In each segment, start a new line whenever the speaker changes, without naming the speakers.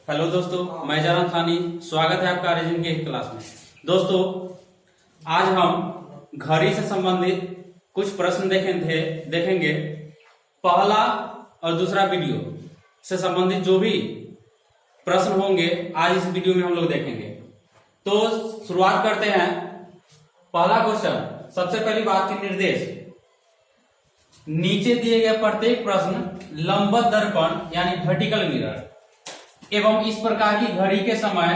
Hello दोस्तों, मैं जारान खानी। स्वागत है आपका रीजन के क्लास में। दोस्तों, आज हम घड़ी से संबंधित कुछ प्रश्न देखेंगे। पहला और दूसरा वीडियो से संबंधित जो भी प्रश्न होंगे आज इस वीडियो में हम लोग देखेंगे। तो शुरुआत करते हैं। पहला क्वेश्चन, सबसे पहली बात की निर्देश, नीचे दिए गए प्रत्येक प्रश्न लंबवत दर्पण यानी वर्टिकल मिरर एवं इस प्रकार की घड़ी के समय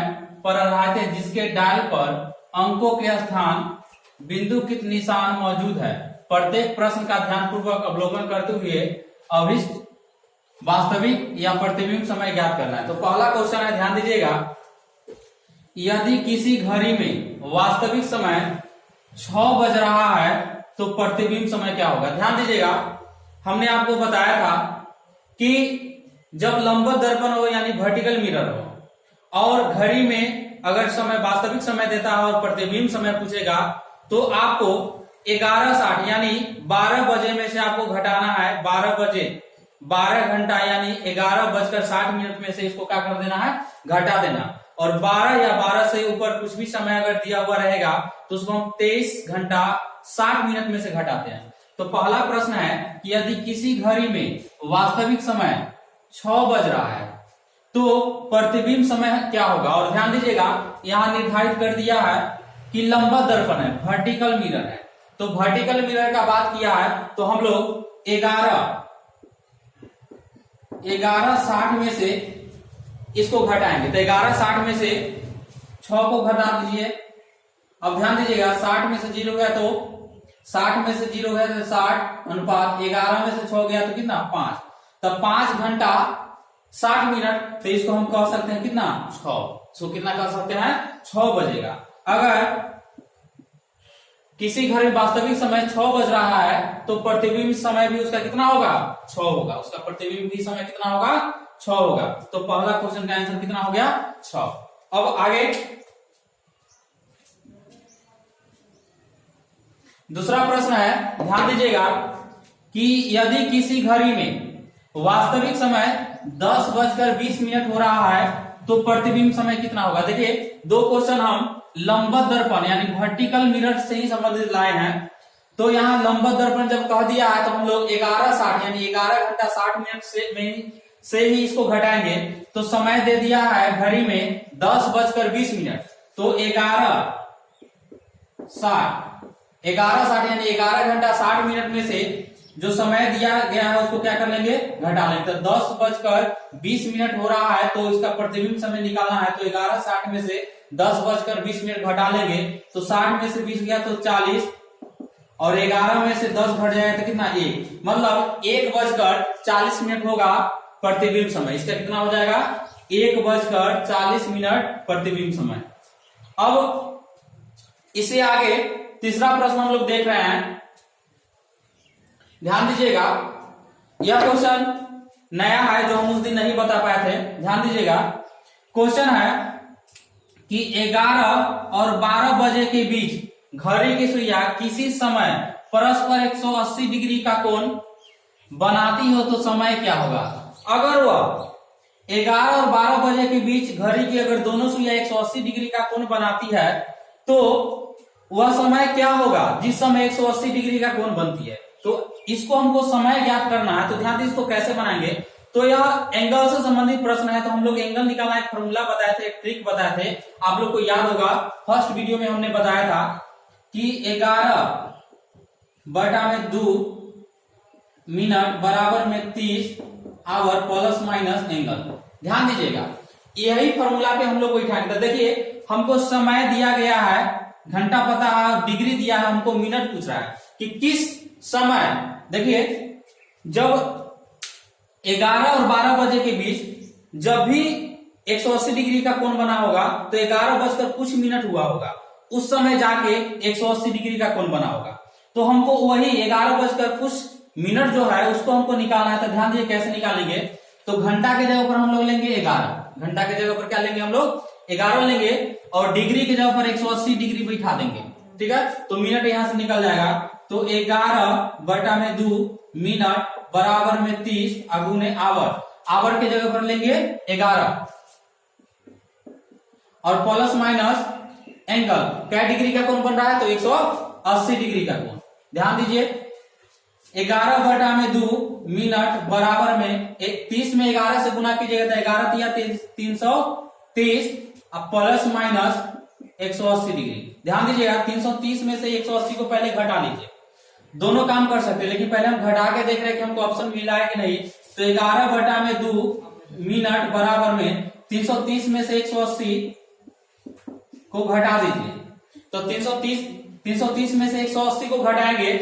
पर आधारित है जिसके डायल पर अंकों के स्थान बिंदु कित निशान मौजूद है। प्रत्येक प्रश्न का ध्यानपूर्वक अवलोकन करते हुए अभिष्ट वास्तविक या प्रतिबिंब समय ज्ञात करना है। तो पहला क्वेश्चन है, ध्यान दीजिएगा, यदि किसी घड़ी में वास्तविक समय 6 बज रहा है तो प्रतिबिंब समय क्या होगा। ध्यान दीजिएगा, हमने आपको बताया था कि जब लंबवत दर्पण हो यानी वर्टिकल मिरर हो और घड़ी में अगर समय वास्तविक समय देता है और प्रतिबिंब समय पूछेगा तो आपको 11:60 यानी 12 बजे में से आपको घटाना है 12 बजे, 12 घंटा यानी 11:60 में से इसको क्या कर देना है, घटा देना। और 12 या 12 से ऊपर कुछ भी समय अगर दिया हुआ रहेगा तो उसको हम 23 घंटा 60 मिनट में से घटाते हैं। तो पहला प्रश्न है कि यदि किसी घड़ी में वास्तविक समय 6 बज रहा है तो प्रतिबिंब समय क्या होगा। और ध्यान दीजिएगा, यहां निर्धारित कर दिया है कि लंबवत दर्पण है, वर्टिकल मिरर है। तो वर्टिकल मिरर का बात किया है तो हम लोग 11:60 में से इसको घटाएंगे। तो 11:60 में से 6 को घटा दीजिए। अब ध्यान दीजिएगा, 60 में से 0 गया तो 60 में से 0 गया तो 60 अनुपात 11 में से 6 गया तो कितना, 5। तब 5 घंटा 60 मिनट। तो इसको हम कह सकते हैं कितना, 6। इसको कितना कह सकते हैं, 6 बजेगा। अगर किसी घर में वास्तविक समय 6 बज रहा है तो प्रतिबिंब समय भी उसका कितना होगा, 6 होगा। उसका प्रतिबिंब भी समय कितना होगा, 6 होगा। तो पहला क्वेश्चन का आंसर कितना हो गया, 6। अब आगे दूसरा प्रश्न है, ध्यान दीजिएगा कि यदि किसी घड़ी में वास्तविक समय 10:20 हो रहा है तो प्रतिबिंब समय कितना होगा। देखिए, दो क्वेश्चन हम लंबवत दर्पण यानी वर्टिकल मिरर से ही संबंधित लाए हैं। तो यहाँ लंबवत दर्पण जब कह दिया है तो हम लोग 11:60 यानी 11 घंटा 60 मिनट से ही इसको घटाएंगे। तो समय दे दिया है घड़ी में 10:20। तो 11:60 यानी 11 घंटा 60 मिनट में से जो समय दिया गया है उसको क्या कर लेंगे, घटा लेंगे। तो 10:20 हो रहा है तो इसका प्रतिबिंब समय निकालना है। तो 11:60 में से 10:20 घटा लेंगे तो 60 में से 20 गया तो 40 और 11 में से 10 घट जाएगा तो कितना, 1। मतलब 1:40 होगा प्रतिबिंब समय। इसका कितना हो जाएगा, 1:40 प्रतिबिंब समय। अब इसे आगे तीसरा प्रश्न हम लोग देख रहे हैं। ध्यान दीजिएगा, यह क्वेश्चन नया है जो हम उस दिन नहीं बता पाए थे। ध्यान दीजिएगा, क्वेश्चन है कि 11 और 12 बजे के बीच घड़ी की सुइयां किसी समय परस्पर 180 डिग्री का कोण बनाती हो तो समय क्या होगा। अगर वह 11 और 12 बजे के बीच घड़ी की अगर दोनों सुइयां 180 डिग्री का कोण बनाती है तो वह समय क्या होगा जिस समय 180 डिग्री का कोण बनती है। तो इसको हमको समय ज्ञात करना है। तो ध्यान दीजिए, इसको कैसे बनाएंगे। तो यह एंगल से संबंधित प्रश्न है। तो हम लोग एंगल निकालना एक फॉर्मूला बताए थे, एक ट्रिक बताए थे। आप लोग को याद होगा, फर्स्ट वीडियो में हमने बताया था कि 11/2 मिनट बराबर में 30 आवर प्लस माइनस एंगल। ध्यान दीजिएगा, यही फॉर्मूला पे हम लोग बैठाएंगे। तो देखिए, हमको समय दिया गया है, घंटा पता है, डिग्री दिया है, हमको मिनट पूछ रहा है कि किस समय। देखिए, जब 11 और 12 बजे के बीच जब भी 180 डिग्री का कोण बना होगा तो 11:कुछ हुआ होगा, उस समय जाके 180 डिग्री का कोण बना होगा। तो हमको वही 11:कुछ जो है उसको हमको निकालना है। तो ध्यान दीजिए कैसे निकालेंगे। तो घंटा के जगह पर हम लोग लेंगे 11, घंटा के जगह पर क्या लेंगे, हम लोग 11 लेंगे और डिग्री के जगह पर 180 डिग्री बैठा देंगे। ठीक है, तो मिनट यहां से निकल जाएगा। तो 11/2 मिनट बराबर में 30 अगुने आवर। आवर की जगह पर लेंगे 11 और प्लस माइनस एंगल क्या डिग्री का कोण बन रहा है, तो 180 डिग्री का कोण। ध्यान दीजिए 11/2 मिनट बराबर में 30 में 11 से गुना कीजिएगा तो 11 तिया 330 अब प्लस माइनस 180 डिग्री। ध्यान दीजिएगा 330 में से 180 को पहले घटा लीजिए, दोनों काम कर सकते हैं लेकिन पहले हम घटा के देख रहे हैं कि हमको ऑप्शन मिला है कि नहीं। तो 11/2 मिनट बराबर में 330 में से 180 को घटा दीजिए, तो 330 में से 180 को घटाएंगे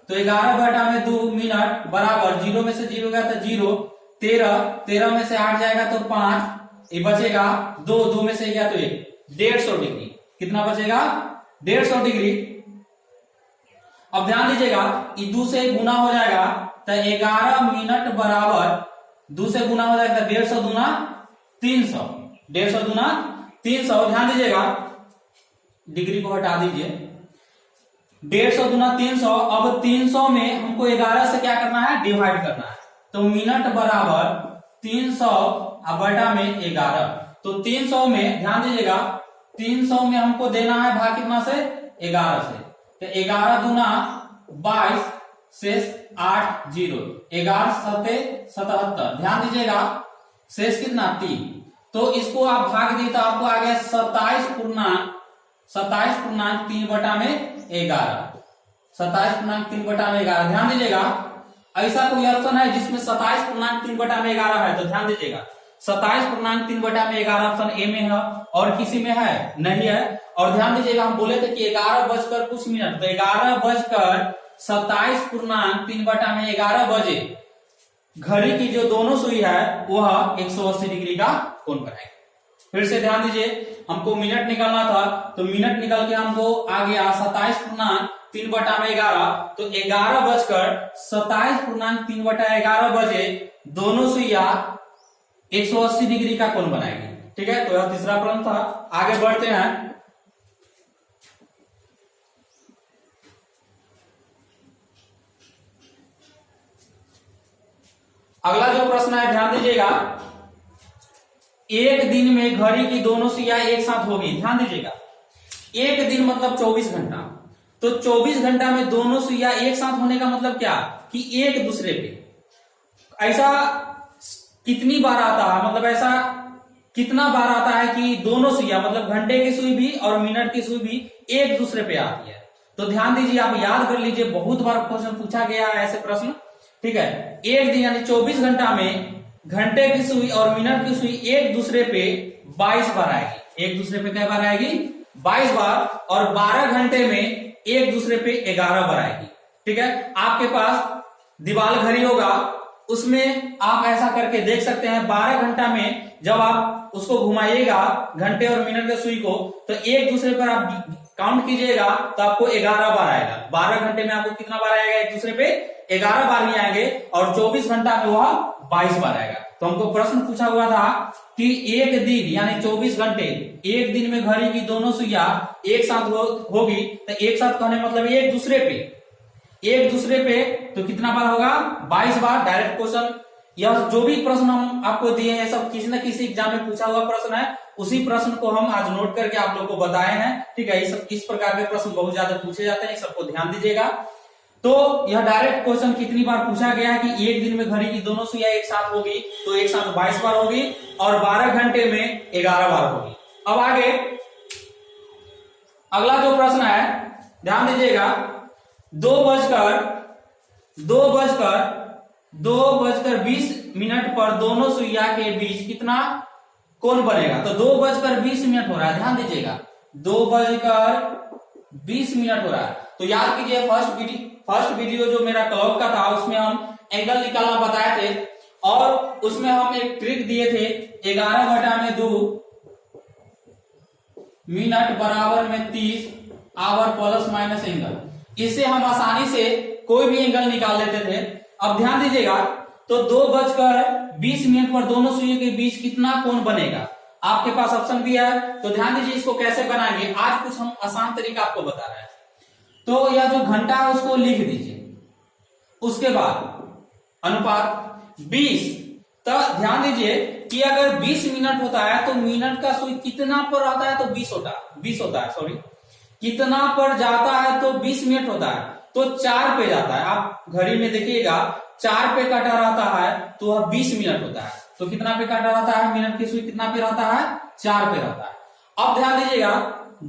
तो 11/2 मिनट बराबर 0 में से 0 गया तो 0, 13 में से 8 जाएगा तो 5, ये बचेगा 2 में से गया तो 1, 150 डिग्री। कितना बचेगा 150 डिग्री। अब ध्यान दीजिएगा 2 से गुना हो जाएगा तो 11 मिनट बराबर 2 से गुना हो जाएगा 150 दूना 300, 150 दूना 300। ध्यान दीजिएगा डिग्री को हटा दीजिए, 150 दूना 300। अब 300 में हमको 11 से क्या करना है, डिवाइड करना है, तो मिनट बराबर 300 बटा में 11। तो 300 में ध्यान दीजिएगा 300 में हमको देना है भाग कितना से, 11 से, तो 11 दूना 22 शेष 8 0, 11 7 77। ध्यान दीजिएगा शेष कितना 3, तो इसको आप भाग दिए तो आपको आ गया 27.3 बटा में 11, 27.3 बटा में 11। ध्यान दीजिएगा ऐसा कोई ऑप्शन है जिसमें 27.3 बटा में 11 है, तो ध्यान दीजिएगा 27.3 बटा में 11 ऑप्शन ए में है और किसी में है नहीं है। और ध्यान दीजिएगा हम बोले थे कि 11 बजकर कुछ मिनट, तो 11 बजकर 27.3 बटा में 11 बजे घड़ी की जो दोनों सुई है वह 180 डिग्री का कोण बनाएगी। फिर से ध्यान दीजिए हमको मिनट निकालना था, तो मिनट निकल के हमको आ गया 27.3 बटा में 11, तो 11 बजकर 27.3 बटा 11 बजे दोनों सुइया 180 डिग्री का कोण बनाएगी। ठीक है, तो यह तीसरा प्रश्न था। आगे बढ़ते हैं। अगला जो प्रश्न है ध्यान दीजिएगा, एक दिन में घड़ी की दोनों सुइया एक साथ होगी। ध्यान दीजिएगा एक दिन मतलब 24 घंटा, तो 24 घंटा में दोनों सुइया एक साथ होने का मतलब क्या कि एक दूसरे पे ऐसा कितनी बार आता है, मतलब ऐसा कितना बार आता है कि दोनों सुइया मतलब घंटे की सुई भी और मिनट की सुई भी एक दूसरे पे आती है। तो ध्यान दीजिए आप याद कर लीजिए, बहुत बार क्वेश्चन पूछा गया है ऐसे प्रश्न। ठीक है, एक दिन यानी 24 घंटा में घंटे की सुई और मिनट की सुई एक दूसरे पे 22 बार आएगी। एक दूसरे पे क्या बार आएगी, 22 बार, और 12 घंटे में एक दूसरे पे 11 बार आएगी। ठीक है, आपके पास दीवाल घड़ी होगा, उसमें आप ऐसा करके देख सकते हैं 12 घंटा में जब आप उसको घुमाइएगा घंटे और मिनट के सुई को, तो एक दूसरे पर आप काउंट कीजिएगा तो आपको 11 बार आएगा। 12 घंटे में आपको कितना बार आएगा, एक दूसरे पे 11 बार ही आएंगे, और 24 घंटा में वह 22 बार आएगा। तो हमको प्रश्न पूछा हुआ था कि एक दिन यानी 24 घंटे, एक दिन में घड़ी की दोनों सुइया एक साथ होगी, तो एक साथ कहने मतलब एक दूसरे पे तो कितना बार होगा, 22 बार। डायरेक्ट क्वेश्चन, यह जो भी प्रश्न हम आपको दिए हैं सब किसी न किसी एग्जाम में पूछा हुआ प्रश्न है, उसी प्रश्न को हम आज नोट करके आप लोग को बताए हैं। ठीक है, इस प्रकार के प्रश्न बहुत ज्यादा पूछे जाते हैं, सबको ध्यान दीजिएगा। तो यह डायरेक्ट क्वेश्चन कितनी बार पूछा गया है कि एक दिन में घड़ी की दोनों सुइया एक साथ होगी, तो एक साथ 22 बार होगी, और 12 घंटे में 11 बार होगी। अब आगे अगला जो प्रश्न है ध्यान दीजिएगा, 2:20 पर दोनों सुइया के बीच कितना कोण बनेगा। तो 2:20 हो रहा है, ध्यान दीजिएगा 2:20 हो रहा है। तो याद कीजिए फर्स्ट वीडियो जो मेरा क्लॉक का था उसमें हम एंगल निकालना बताए थे, और उसमें हम एक ट्रिक दिए थे 11/2 मिनट बराबर में 30 आवर प्लस माइनस एंगल। इससे हम आसानी से कोई भी एंगल निकाल लेते थे। अब ध्यान दीजिएगा, तो 2:20 पर दोनों सुइयों के बीच कितना कोण बनेगा, आपके पास ऑप्शन भी है। तो ध्यान दीजिए इसको कैसे बनाएंगे, आज कुछ हम आसान तरीका आपको बता रहे हैं। तो यह जो घंटा है उसको लिख दीजिए, उसके बाद अनुपात 20, तो ध्यान दीजिए कि अगर 20 मिनट होता है तो मिनट का सुई कितना पर रहता है, तो 20 होता है सॉरी, कितना पर जाता है तो 20 मिनट होता है, तो 4 पे जाता है। आप घड़ी में देखिएगा 4 पे काटा रहता है तो वह 20 मिनट होता है। तो कितना पे काटा रहता है, मिनट की सुई कितना पे रहता है, 4 पे रहता है। अब ध्यान दीजिएगा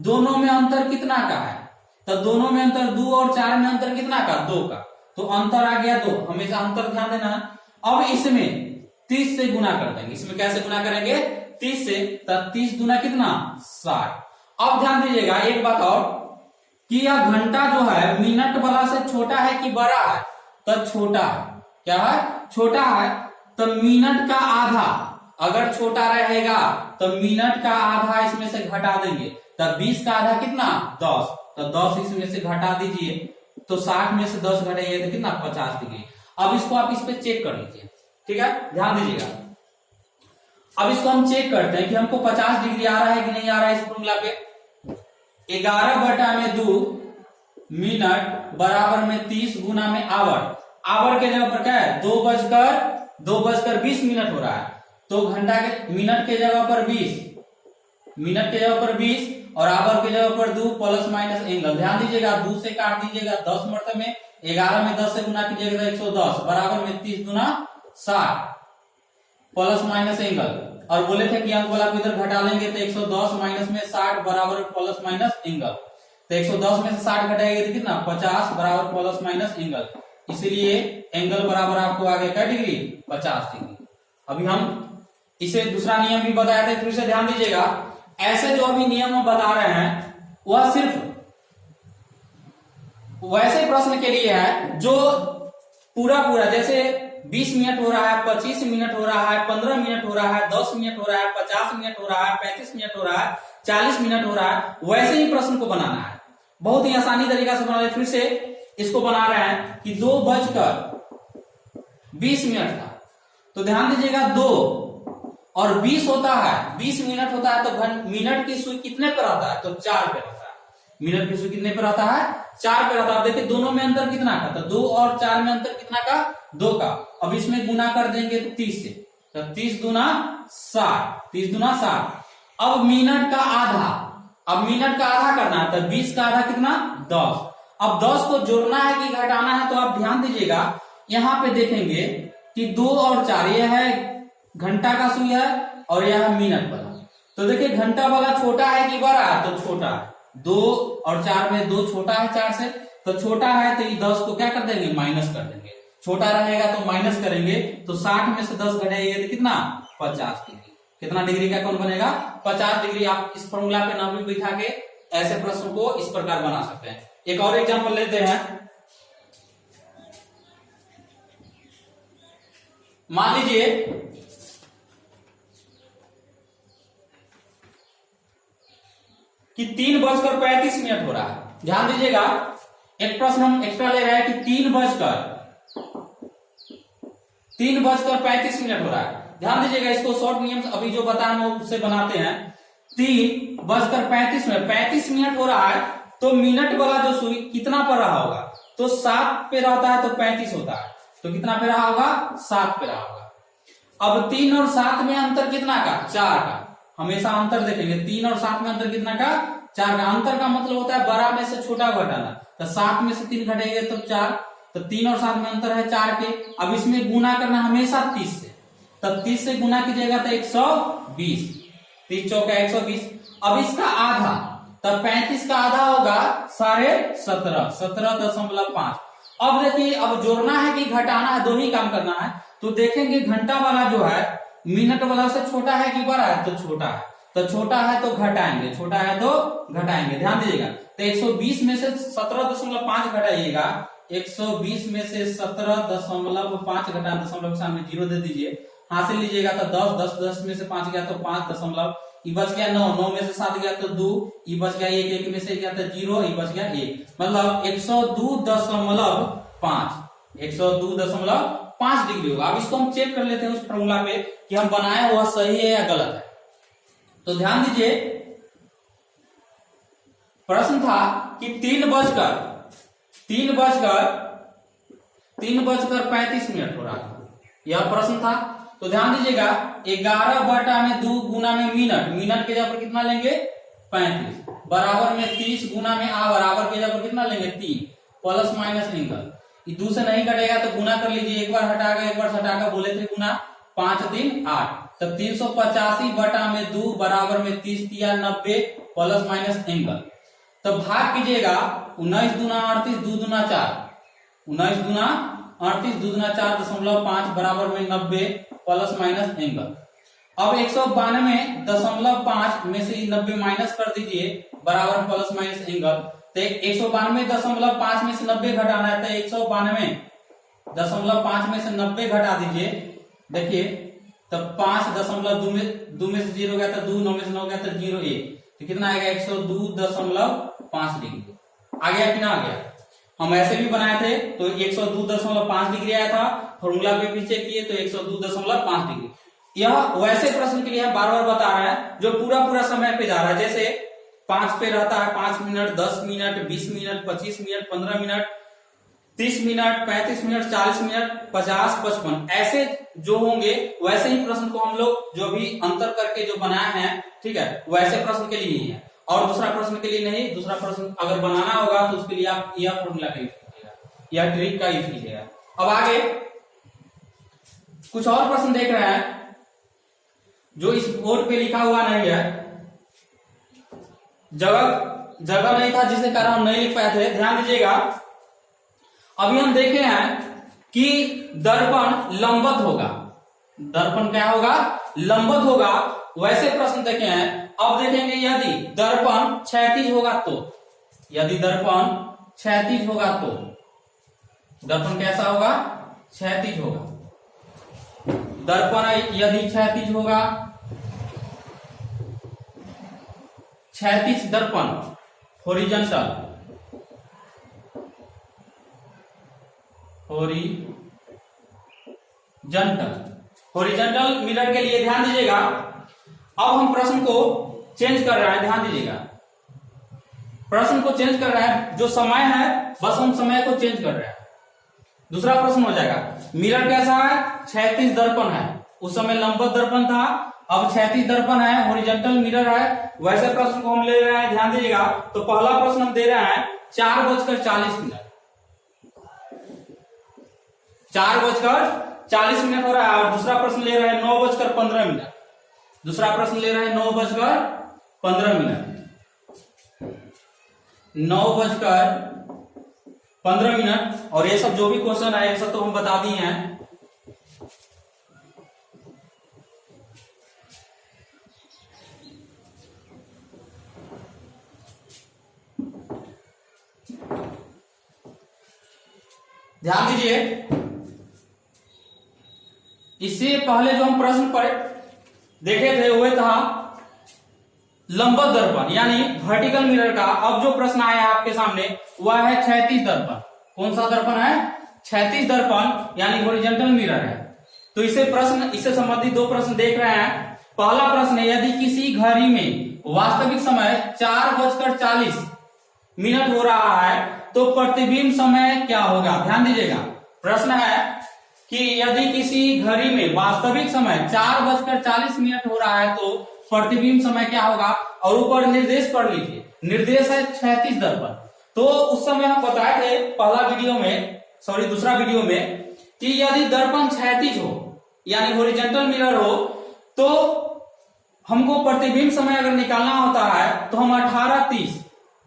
दोनों में अंतर कितना का है, तो दोनों में अंतर 2 और 4 में अंतर कितना का, 2 का, तो अंतर आ गया 2। हमेशा अंतर ध्यान देना। अब इसमें 30 से गुना कर देंगे। इसमें कैसे गुना करेंगे, 30 से, तो 30 गुना कितना, 60। अब ध्यान दीजिएगा एक बात और कि यह घंटा जो है मिनट वाला से छोटा है कि बड़ा है, तो छोटा है। क्या है, छोटा है। तो मिनट का आधा अगर छोटा रहेगा तो मिनट का आधा इसमें से घटा देंगे, तो 20 का आधा कितना, 10, तो 10 इसमें से घटा दीजिए, तो 60 में से 10 घटाइए तो कितना, 50 डिग्री। अब इसको आप इस पे चेक कर लीजिए, ठीक है, ध्यान दीजिएगा। अब इसको हम चेक करते हैं कि हमको 50 डिग्री आ रहा है कि नहीं आ रहा है। इस फॉर्मूला पे 11/2 मिनट बराबर में 30 गुना में आवर, आवर के जगह पर क्या है, 2:20 मिनट हो रहा है, तो घंटा के मिनट के जगह पर 20, मिनट के जगह पर 20 और आवर के जगह पर 2 प्लस माइनस एंगल। ध्यान दीजिएगा 2 से काट दीजिएगा 10 मरतबे में, 11 में 10 से गुना कीजिएगा 110 बराबर में 30 गुना 60 प्लस माइनस एंगल। और बोले थे कि अंक वाला को इधर घटा लेंगे तो 110 माइनस में 60 बराबर प्लस माइनस एंगल, तो 110 में से 60 घटाएंगे तो कितना, 50 बराबर प्लस माइनस एंगल। इसलिए एंगल बराबर आपको आ गया क्या डिग्री, 50 डिग्री। अभी हम इसे दूसरा नियम भी बताए थे, फिर से ध्यान दीजिएगा। ऐसे जो अभी नियम हम बता रहे हैं वह सिर्फ वैसे प्रश्न के लिए है जो पूरा जैसे 20 मिनट हो रहा है, 25 मिनट हो रहा है, 15 मिनट हो रहा है, 10 मिनट हो रहा है, 50 मिनट हो रहा है, 35 मिनट हो रहा है, 40 मिनट हो रहा है, वैसे ही प्रश्न को बनाना है। बहुत ही आसानी तरीका से बना। फिर से इसको बना रहे हैं कि 2:20 मिनट था, तो ध्यान दीजिएगा 2 और 20 होता है, 20 मिनट होता है, तो मिनट की सुई कितने पर आता है, तो 4 पे रहता है। मिनट की सुई कितने पर आता है, 4 पे रहता है। देखिए दोनों में अंतर कितना का, तो 2 और 4 में अंतर कितना का, 2 का। अब इसमें गुना कर देंगे तो 30 से, तो 30 दूना 60, 30 दूना 60। अब मिनट का आधा, अब मिनट का आधा करना है, तो 20 का आधा कितना, 10। अब 10 को जोड़ना है कि घटाना है, तो आप ध्यान दीजिएगा यहां पे देखेंगे कि 2 और 4 ये है घंटा का सुई है और यह है मिनट वाला। तो देखिए घंटा वाला छोटा है कि बड़ा है, तो छोटा है। 2 और 4 में 2 छोटा है 4 से, तो छोटा है तो ये 10 को क्या कर देंगे, माइनस कर देंगे। छोटा रहेगा तो माइनस करेंगे, तो 60 में से 10 घटाइएगा तो कितना, 50 डिग्री। कितना डिग्री का कोण बनेगा, 50 डिग्री। आप इस फॉर्मूला पे नाम भी बिठा के ऐसे प्रश्न को इस प्रकार बना सकते हैं। एक और एग्जांपल लेते हैं। मान लीजिए कि 3:35 हो रहा है। ध्यान दीजिएगा एक प्रश्न हम एक्स्ट्रा ले रहे हैं कि 3:35 हो रहा है। ध्यान दीजिएगा इसको शॉर्ट नियम अभी जो बताया हम उससे बनाते हैं। 3:35 में 35 मिनट हो रहा है, तो मिनट वाला जो सुई कितना पर रहा होगा, तो 7 पे रहता है, तो 35 होता है, तो कितना पे रहा होगा, 7 पे रहा होगा। अब 3 और 7 में अंतर कितना का, 4 का। हमेशा अंतर देखेंगे, 3 और 7 में अंतर कितना का, 4 का। अंतर का मतलब होता है बड़ा में से छोटा घटाना, तो 7 में से 3 घटेंगे तो 4, तो 3 और 7 में अंतर है 4 के। अब इसमें गुना करना हमेशा 30 से, तब 30 से गुना कीजिएगा तो 120, 30 चौका 120। अब इसका आधा, तब 35 का आधा होगा 17.5, 17.5। अब देखिए अब जोड़ना है कि घटाना है, दो ही काम करना है। तो देखेंगे घंटा वाला जो है मिनट वाला से छोटा है कि बड़ा है, तो छोटा है, तो छोटा है तो घटाएंगे, छोटा है तो घटाएंगे। ध्यान दीजिएगा, तो 120 में से 17.5 घटाइएगा, 120 में से 17.5 घटा, दशमलव के सामने 0 दे दीजिए, हासिल लीजिएगा तो 10, 10 में से 5 गया तो 5 दशमलव, ये बच गया 9, 9 में से 7 गया तो 2, ये बच गया 1, 1 में से गया तो 0, ये बच गया 1, मतलब 102.5, 102.5 डिग्री होगा। अब इसको हम चेक कर लेते हैं उस फॉर्मूला पे कि हम बनाए हुआ सही है या गलत है। तो ध्यान दीजिए प्रश्न था कि 3:35 हो रहा था, यह प्रश्न था। तो ध्यान दीजिएगा 11/2 गुना में मिनट, मिनट के जगह पर कितना लेंगे 35, बराबर में 30 गुना में आ, बराबर के जगह पर कितना लेंगे 3, प्लस माइनस एंगल, ये 2 से नहीं कटेगा तो गुना कर लीजिए, एक बार हटाकर एक बार हटाकर बोले थे गुना, 5 3 8, तो 385/2 बराबर में 30 तिया 90 प्लस माइनस एंगल। तो भाग कीजिएगा 19 दूना 38 2 दूना 4, 19 दूना 38 2 दूना 4.5 बराबर में 90 प्लस माइनस एंगल। अब 192.5 में से 90 माइनस कर दीजिए, बराबर प्लस माइनस एंगल। तो 192.5 में से 90 घटाना है, तो 192.5 में से 90 घटा दीजिए, देखिए तब 5.2 में से 0 गया तो 2, 9 में से 9 गया तो 0 1, तो कितना आएगा 102.5 डिग्री। आ गया कि ना आ गया? हम ऐसे भी बनाए थे तो 102.5 डिग्री आया था, फॉर्मूला पे भी चेक किए तो 102.5 डिग्री। यह वैसे प्रश्न के लिए बार बार बता रहा है जो पूरा समय पे जा रहा है, जैसे 5 पे रहता है 5 minute, 10 minute, 20 minute, 25 minute, 15 minute, 30 minute, 35 minute, 40 minute, 50, 55, ऐसे जो होंगे वैसे ही प्रश्न को हम लोग जो भी अंतर करके जो बनाए हैं, ठीक है, वैसे प्रश्न के लिए ही है, और दूसरा प्रश्न के लिए नहीं। दूसरा प्रश्न अगर बनाना होगा तो उसके लिए आप यह फॉर्मूला का यूज कीजिएगा, यह ट्रिक का यूज कीजिएगा। अब आगे कुछ और प्रश्न देख रहे हैं जो इस बोर्ड पे लिखा हुआ नहीं है, जगह नहीं था जिसके कारण हम नहीं लिख पाए थे। ध्यान दीजिएगा, अभी हम देखे हैं कि दर्पण लंबवत होगा, दर्पण क्या होगा? लंबवत होगा। वैसे प्रश्न देखे हैं। अब देखेंगे यदि दर्पण क्षैतिज होगा तो, यदि दर्पण क्षैतिज होगा तो दर्पण कैसा होगा? क्षैतिज होगा। दर्पण यदि क्षैतिज होगा, क्षैतिज दर्पण हॉरिजॉन्टल, हॉरिजॉन्टल मिरर के लिए ध्यान दीजिएगा। अब हम प्रश्न को चेंज कर रहे हैं, ध्यान दीजिएगा, प्रश्न को चेंज कर रहे हैं। जो समय है बस हम समय को चेंज कर रहे हैं। दूसरा प्रश्न हो जाएगा, मिरर कैसा है? क्षैतिज दर्पण है। उस समय लंबवत दर्पण था, अब क्षैतिज दर्पण है, हॉरिजॉन्टल मिरर है। वैसे प्रश्न को हम ले रहे हैं, ध्यान दीजिएगा। तो पहला प्रश्न हम दे रहे हैं 4:40 4:40 हो रहा है, और दूसरा प्रश्न ले रहे हैं 9:15। दूसरा प्रश्न ले रहे हैं 9:15, 9:15। और ये सब जो भी क्वेश्चन है ये सब तो हम बता दिए हैं। ध्यान दीजिए, इससे पहले जो हम प्रश्न पर देखे थे वह था लंबवत दर्पण यानी वर्टिकल मिरर का। अब जो प्रश्न आया है आपके सामने वह है क्षैतिज दर्पण। कौन सा दर्पण है? क्षैतिज दर्पण यानी हॉरिजॉन्टल मिरर है। तो इससे संबंधित दो प्रश्न देख रहे हैं। पहला प्रश्न है, यदि किसी घड़ी में वास्तविक समय 4:40 हो रहा है तो प्रतिबिंब समय क्या होगा? ध्यान दीजिएगा, प्रश्न है कि यदि किसी घड़ी में वास्तविक समय 4:40 हो रहा है तो प्रतिबिंब समय क्या होगा? और ऊपर निर्देश पढ़ लीजिए, निर्देश है क्षैतिज दर्पण। तो उस समय हम बताए थे दूसरा वीडियो में कि यदि दर्पण क्षैतिज हो यानी हॉरिजॉन्टल मिरर हो तो हमको प्रतिबिंब समय अगर निकालना होता है तो हम 18:30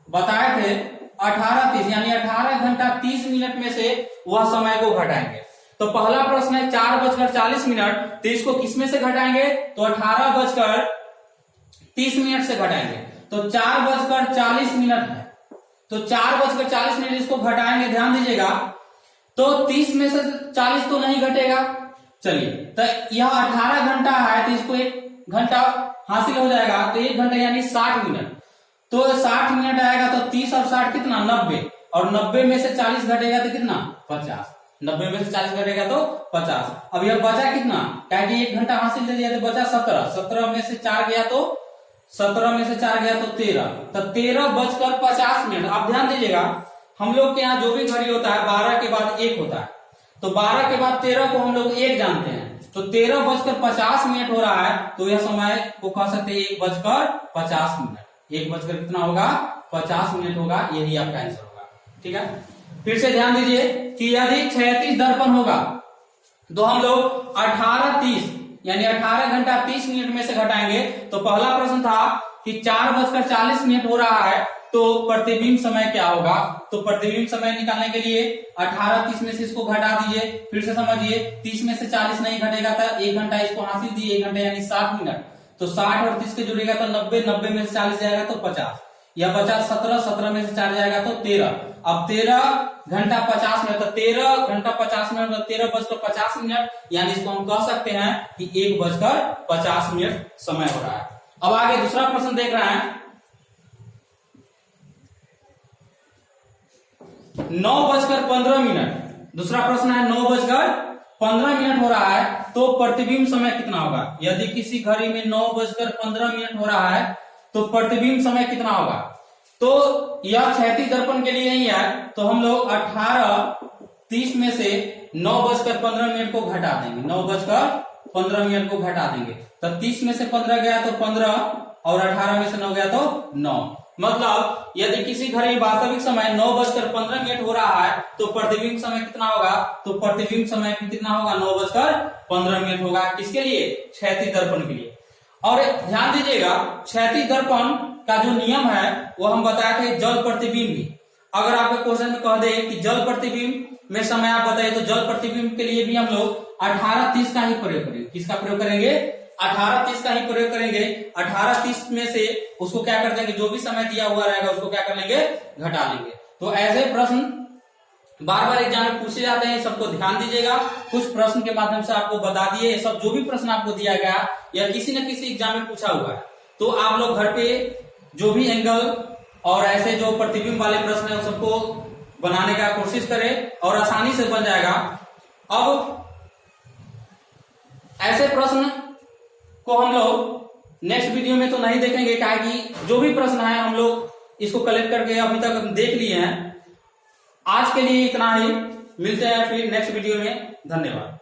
बताए थे। 18:30 यानी 18 घंटा 30 मिनट में से वह समय को घटाएंगे। तो पहला प्रश्न है 4:40, तो इसको किसमें से घटाएंगे? तो 18:30 से घटाएंगे। तो 4:40 है, तो 4:40 इसको घटाएंगे। ध्यान दीजिएगा, तो 30 में से 40 तो नहीं घटेगा। चलिए, तो यह 18 घंटा है तो इसको 1 घंटा हासिल हो जाएगा। तो 1 घंटा यानी 60 मिनट। तो 60 मिनट आएगा तो 30 और 60 कितना? 90। और 90 में से 40 घटेगा तो कितना? 50। 90 में से 40 घटेगा तो 50। अब यह बचा कितना? क्या कि 1 घंटा हासिल दे दिया तो बचा 17। 17 में से 4 गया तो 13। तो 13:50। आप ध्यान दीजिएगा, हम लोग के यहाँ जो भी घड़ी होता है 12 के बाद 1 होता है। तो 12 के बाद 13 को हम लोग 1 जानते हैं। तो 13:50 हो रहा है, तो यह समय को कह सकते हैं 1:50। 1 कितना होगा 50 होगा, यही आपका आंसर होगा। ठीक है, फिर से ध्यान दीजिए कि यदि क्षैतिज दर्पण होगा तो हम लोग 18:30 यानी 18 घंटा 30 मिनट में से घटाएंगे। तो पहला प्रश्न था कि 4:40 हो रहा है, तो प्रतिबिंब समय क्या होगा। तो प्रतिबिंब समय निकालने के लिए 18:30 में से इसको घटा दीजिए। फिर से समझिए 30 में से 40 नहीं घटेगा तो 1 घंटा इसको हासिल दिए, 1 घंटा यानी 60 मिनट। तो 60 और 30 के जुड़ेगा तो 90, 90 में से 40 जाएगा तो 50, यह बचा 17, 17 में से 4 जाएगा तो 13। अब 13 घंटा 50 मिनट, तो 13 घंटा 50 मिनट, 13:50, यानी इसको हम कह सकते हैं कि 1:50 समय हो रहा है। अब आगे दूसरा प्रश्न देख रहे हैं। 9:15। दूसरा प्रश्न है 9:15 हो रहा है, तो प्रतिबिंब समय कितना होगा। यदि किसी घड़ी में 9:15 हो रहा है तो प्रतिबिंब समय कितना होगा। तो यह क्षैतिज दर्पण के लिए ही है, तो हम लोग 18:30 में से 9:15 को घटा देंगे। 9:15 को घटा देंगे, तो 30 में से 15 गया तो 15 और 18 में से 9 गया तो 9। मतलब यदि किसी घड़ी में वास्तविक समय 9:15 हो रहा है तो प्रतिबिंब समय कितना होगा। तो प्रतिबिंब समय कितना होगा 9:15 होगा। किसके लिए, क्षैतिज दर्पण के लिए। और ध्यान दीजिएगा क्षैतिज दर्पण का जो नियम है वो हम बताए थे जल प्रतिबिंब ही। अगर आपके क्वेश्चन में कह दे कि जल प्रतिबिंब में समय आप बताइए, तो जल प्रतिबिंब के लिए भी हम लोग 18:30 का ही प्रयोग करेंगे। किसका प्रयोग करेंगे, 18:30 का ही प्रयोग करेंगे। 18:30 में से उसको क्या कर देंगे, जो भी समय दिया हुआ रहेगा उसको क्या कर लेंगे, घटा लेंगे। तो ऐसे प्रश्न बार बार एग्जाम में पूछे जाते हैं, सबको ध्यान दीजिएगा। कुछ प्रश्न के माध्यम से आपको बता दिए, सब जो भी प्रश्न आपको दिया गया या किसी न किसी एग्जाम में पूछा हुआ है, तो आप लोग घर पे जो भी एंगल और ऐसे जो प्रतिबिंब वाले प्रश्न है सबको बनाने का कोशिश करें और आसानी से बन जाएगा। अब ऐसे प्रश्न को हम लोग नेक्स्ट वीडियो में तो नहीं देखेंगे, क्या कि जो भी प्रश्न है हम लोग इसको कलेक्ट करके अभी तक देख लिए हैं। आज के लिए इतना ही, मिलते हैं फिर नेक्स्ट वीडियो में। धन्यवाद।